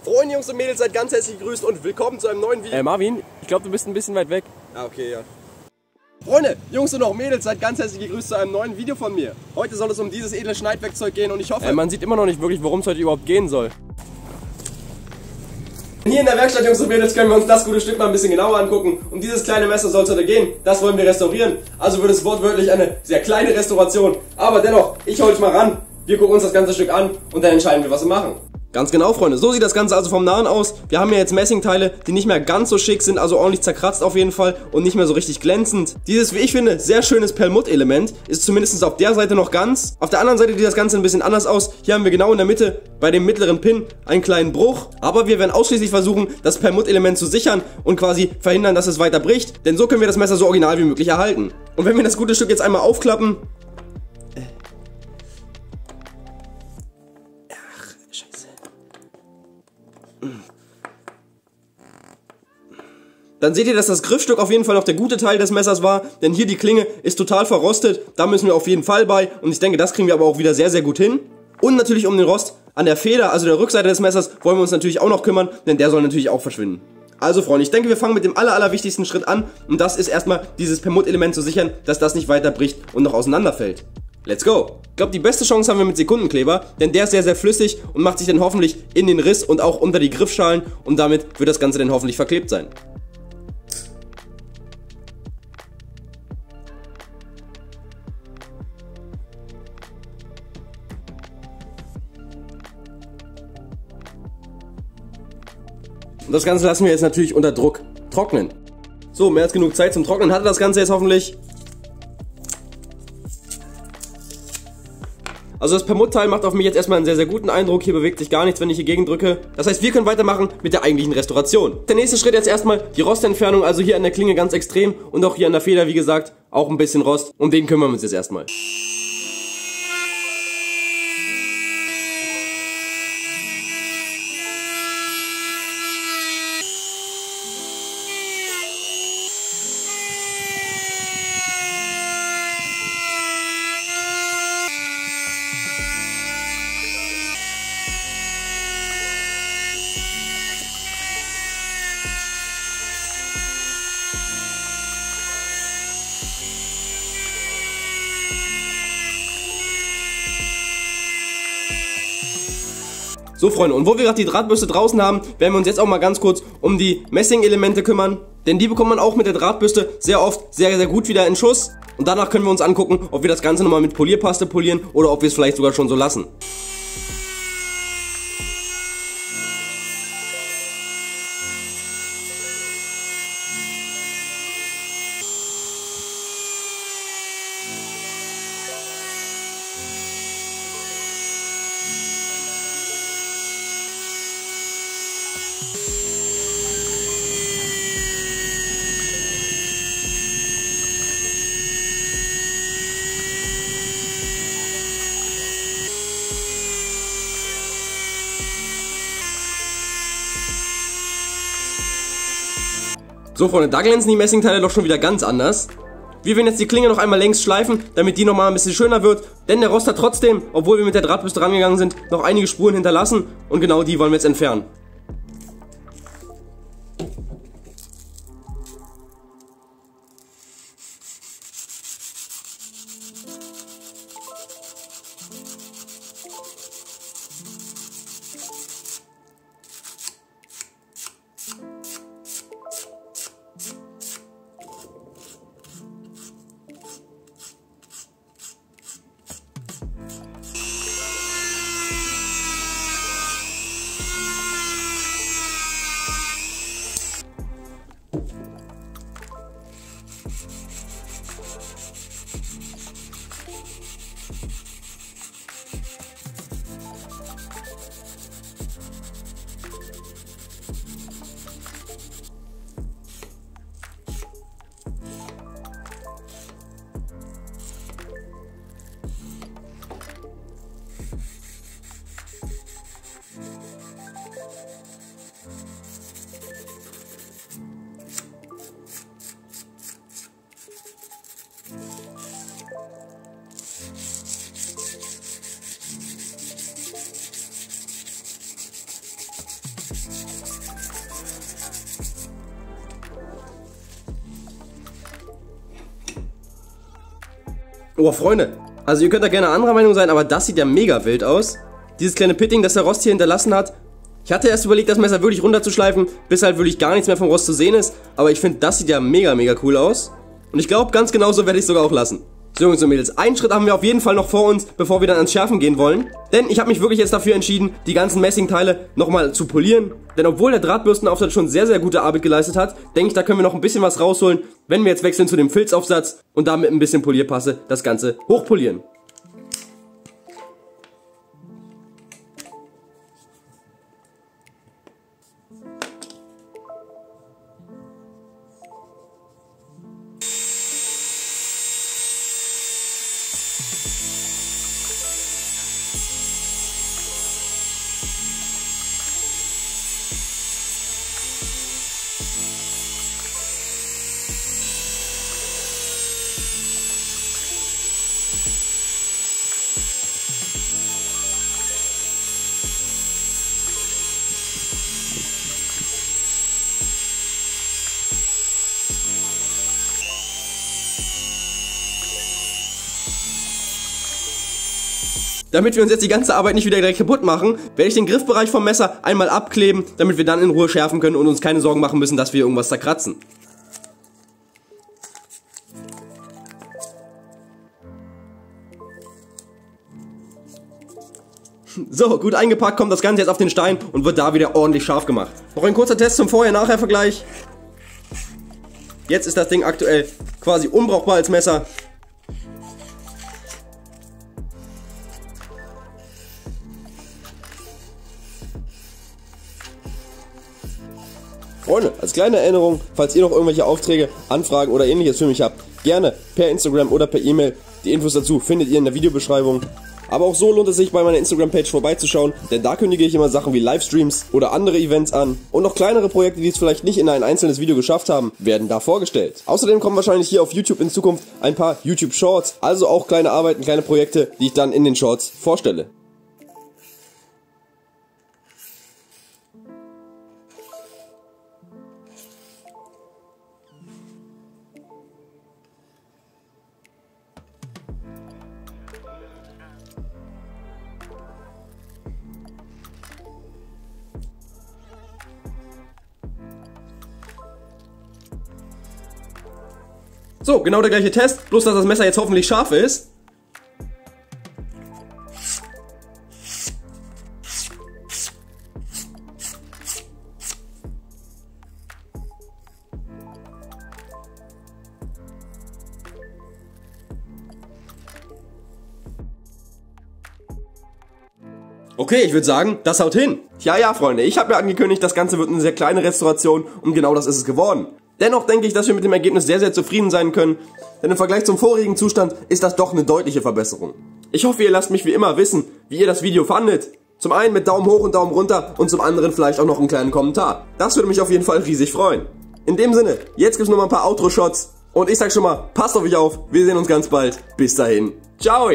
Freunde, Jungs und Mädels, seid ganz herzlich gegrüßt und willkommen zu einem neuen Video. Marvin, ich glaube, du bist ein bisschen weit weg. Ah, okay, ja. Freunde, Jungs und auch Mädels, seid ganz herzlich gegrüßt zu einem neuen Video von mir. Heute soll es um dieses edle Schneidwerkzeug gehen und ich hoffe... Man sieht immer noch nicht wirklich, worum es heute überhaupt gehen soll. Hier in der Werkstatt, Jungs und Mädels, können wir uns das gute Stück mal ein bisschen genauer angucken. Um dieses kleine Messer soll es heute gehen. Das wollen wir restaurieren. Also wird es wortwörtlich eine sehr kleine Restauration. Aber dennoch, ich hol dich mal ran. Wir gucken uns das ganze Stück an und dann entscheiden wir, was wir machen. Ganz genau, Freunde. So sieht das Ganze also vom Nahen aus. Wir haben ja jetzt Messingteile, die nicht mehr ganz so schick sind, also ordentlich zerkratzt auf jeden Fall und nicht mehr so richtig glänzend. Dieses, wie ich finde, sehr schönes Perlmutt-Element ist zumindest auf der Seite noch ganz. Auf der anderen Seite sieht das Ganze ein bisschen anders aus. Hier haben wir genau in der Mitte, bei dem mittleren Pin, einen kleinen Bruch. Aber wir werden ausschließlich versuchen, das Perlmutt-Element zu sichern und quasi verhindern, dass es weiter bricht. Denn so können wir das Messer so original wie möglich erhalten. Und wenn wir das gute Stück jetzt einmal aufklappen... Dann seht ihr, dass das Griffstück auf jeden Fall noch der gute Teil des Messers war, denn hier die Klinge ist total verrostet, da müssen wir auf jeden Fall bei und ich denke, das kriegen wir aber auch wieder sehr, sehr gut hin. Und natürlich um den Rost an der Feder, also der Rückseite des Messers, wollen wir uns natürlich auch noch kümmern, denn der soll natürlich auch verschwinden. Also Freunde, ich denke, wir fangen mit dem allerwichtigsten Schritt an und das ist erstmal dieses Perlmutt-Element zu sichern, dass das nicht weiter bricht und noch auseinanderfällt. Let's go! Ich glaube, die beste Chance haben wir mit Sekundenkleber, denn der ist sehr, sehr flüssig und macht sich dann hoffentlich in den Riss und auch unter die Griffschalen und damit wird das Ganze dann hoffentlich verklebt sein. Und das Ganze lassen wir jetzt natürlich unter Druck trocknen. So, mehr als genug Zeit zum Trocknen hatte das Ganze jetzt hoffentlich. Also das Perlmutt-Teil macht auf mich jetzt erstmal einen sehr, sehr guten Eindruck. Hier bewegt sich gar nichts, wenn ich hier gegen drücke. Das heißt, wir können weitermachen mit der eigentlichen Restauration. Der nächste Schritt jetzt erstmal die Rostentfernung, also hier an der Klinge ganz extrem und auch hier an der Feder, wie gesagt, auch ein bisschen Rost. Um den kümmern wir uns jetzt erstmal. So Freunde, und wo wir gerade die Drahtbürste draußen haben, werden wir uns jetzt auch mal ganz kurz um die Messing-Elemente kümmern. Denn die bekommt man auch mit der Drahtbürste sehr oft sehr, sehr gut wieder in Schuss. Und danach können wir uns angucken, ob wir das Ganze nochmal mit Polierpaste polieren oder ob wir es vielleicht sogar schon so lassen. So Freunde, da glänzen die Messingteile doch schon wieder ganz anders. Wir werden jetzt die Klinge noch einmal längs schleifen, damit die nochmal ein bisschen schöner wird. Denn der Rost hat trotzdem, obwohl wir mit der Drahtbürste rangegangen sind, noch einige Spuren hinterlassen. Und genau die wollen wir jetzt entfernen. Oh, Freunde, also ihr könnt da gerne anderer Meinung sein, aber das sieht ja mega wild aus. Dieses kleine Pitting, das der Rost hier hinterlassen hat. Ich hatte erst überlegt, das Messer wirklich runterzuschleifen, bis halt wirklich gar nichts mehr vom Rost zu sehen ist. Aber ich finde, das sieht ja mega cool aus. Und ich glaube, ganz genauso werde ich es sogar auch lassen. So, Jungs und Mädels, einen Schritt haben wir auf jeden Fall noch vor uns, bevor wir dann ans Schärfen gehen wollen. Denn ich habe mich wirklich jetzt dafür entschieden, die ganzen Messingteile nochmal zu polieren. Denn obwohl der Drahtbürstenaufsatz schon sehr gute Arbeit geleistet hat, denke ich, da können wir noch ein bisschen was rausholen, wenn wir jetzt wechseln zu dem Filzaufsatz und damit ein bisschen Polierpasse das Ganze hochpolieren. Damit wir uns jetzt die ganze Arbeit nicht wieder direkt kaputt machen, werde ich den Griffbereich vom Messer einmal abkleben, damit wir dann in Ruhe schärfen können und uns keine Sorgen machen müssen, dass wir irgendwas zerkratzen. So, gut eingepackt kommt das Ganze jetzt auf den Stein und wird da wieder ordentlich scharf gemacht. Noch ein kurzer Test zum Vorher-Nachher-Vergleich. Jetzt ist das Ding aktuell quasi unbrauchbar als Messer. Freunde, als kleine Erinnerung, falls ihr noch irgendwelche Aufträge, Anfragen oder ähnliches für mich habt, gerne per Instagram oder per E-Mail. Die Infos dazu findet ihr in der Videobeschreibung. Aber auch so lohnt es sich, bei meiner Instagram-Page vorbeizuschauen, denn da kündige ich immer Sachen wie Livestreams oder andere Events an. Und noch kleinere Projekte, die es vielleicht nicht in ein einzelnes Video geschafft haben, werden da vorgestellt. Außerdem kommen wahrscheinlich hier auf YouTube in Zukunft ein paar YouTube-Shorts, also auch kleine Arbeiten, kleine Projekte, die ich dann in den Shorts vorstelle. So, genau der gleiche Test, bloß dass das Messer jetzt hoffentlich scharf ist. Okay, ich würde sagen, das haut hin. Ja, Freunde, ich habe ja angekündigt, das Ganze wird eine sehr kleine Restauration und genau das ist es geworden. Dennoch denke ich, dass wir mit dem Ergebnis sehr zufrieden sein können, denn im Vergleich zum vorigen Zustand ist das doch eine deutliche Verbesserung. Ich hoffe, ihr lasst mich wie immer wissen, wie ihr das Video fandet. Zum einen mit Daumen hoch und Daumen runter und zum anderen vielleicht auch noch einen kleinen Kommentar. Das würde mich auf jeden Fall riesig freuen. In dem Sinne, jetzt gibt's noch mal ein paar Outro-Shots und ich sag schon mal, passt auf euch auf, wir sehen uns ganz bald. Bis dahin, ciao!